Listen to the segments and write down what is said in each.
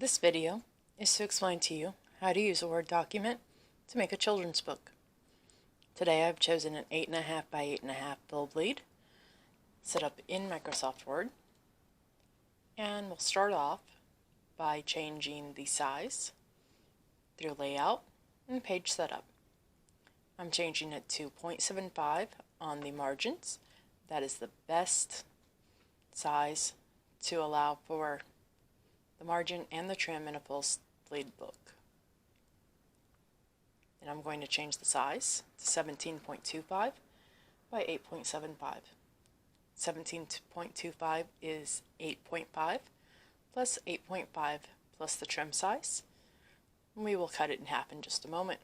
This video is to explain to you how to use a Word document to make a children's book. Today I've chosen an 8.5 by 8.5 build lead set up in Microsoft Word, and we'll start off by changing the size through layout and page setup. I'm changing it to 0.75 on the margins. That is the best size to allow for the margin and the trim in a full lead book. And I'm going to change the size to 17.25 by 8.75. 17.25 is 8.5 plus 8.5 plus the trim size. And we will cut it in half in just a moment.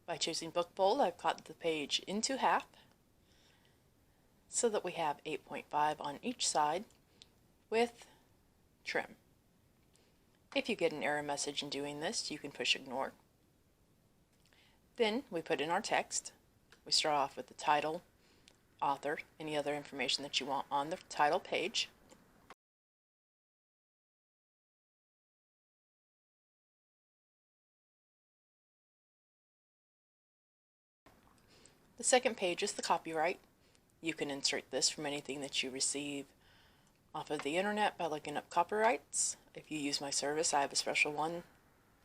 By choosing book fold, I've cut the page into half so that we have 8.5 on each side with trim. If you get an error message in doing this, you can push ignore. Then we put in our text. We start off with the title, author, any other information that you want on the title page. The second page is the copyright. You can insert this from anything that you receive off of the internet by looking up copyrights. If you use my service, I have a special one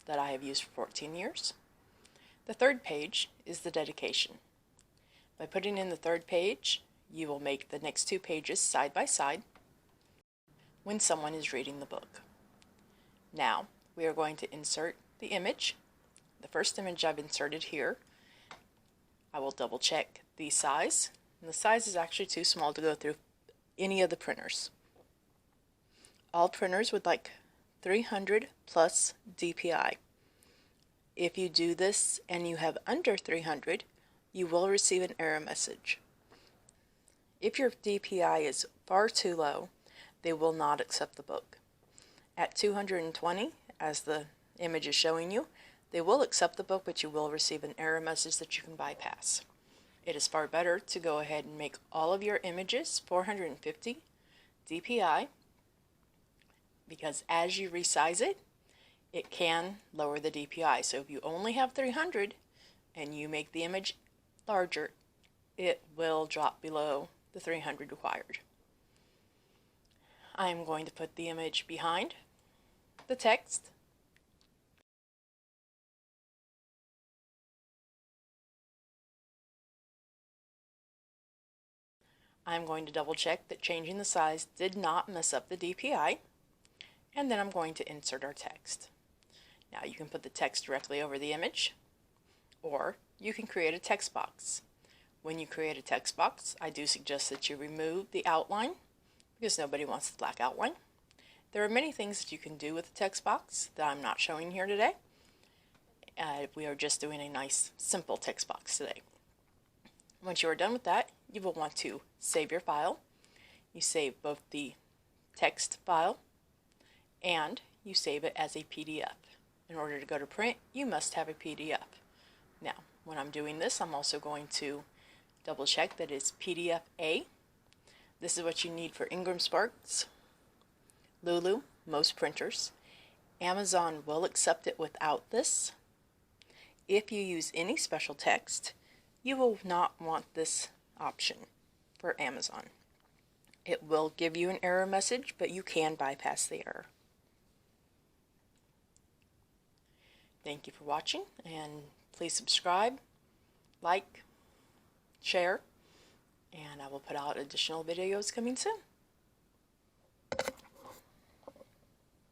that I have used for 14 years. The third page is the dedication. By putting in the third page, you will make the next two pages side by side when someone is reading the book. Now, we are going to insert the image. The first image I've inserted here, I will double check the size. And the size is actually too small to go through any of the printers. All printers would like 300 plus DPI. If you do this and you have under 300, you will receive an error message. If your DPI is far too low, they will not accept the book. At 220, as the image is showing you, they will accept the book, but you will receive an error message that you can bypass. It is far better to go ahead and make all of your images 450 DPI, because as you resize it, it can lower the DPI. So if you only have 300 and you make the image larger, it will drop below the 300 required. I am going to put the image behind the text. I'm going to double check that changing the size did not mess up the DPI, and then I'm going to insert our text. Now you can put the text directly over the image, or you can create a text box. When you create a text box, I do suggest that you remove the outline because nobody wants the black outline. There are many things that you can do with the text box that I'm not showing here today. We are just doing a nice simple text box today. Once you are done with that, you will want to save your file. You save both the text file and you save it as a PDF. In order to go to print, you must have a PDF. Now, when I'm doing this, I'm also going to double check that it's PDF A. This is what you need for Ingram Sparks, Lulu, most printers. Amazon will accept it without this. If you use any special text, you will not want this option for Amazon. It will give you an error message, but you can bypass the error. Thank you for watching, and please subscribe, like, share, and I will put out additional videos coming soon.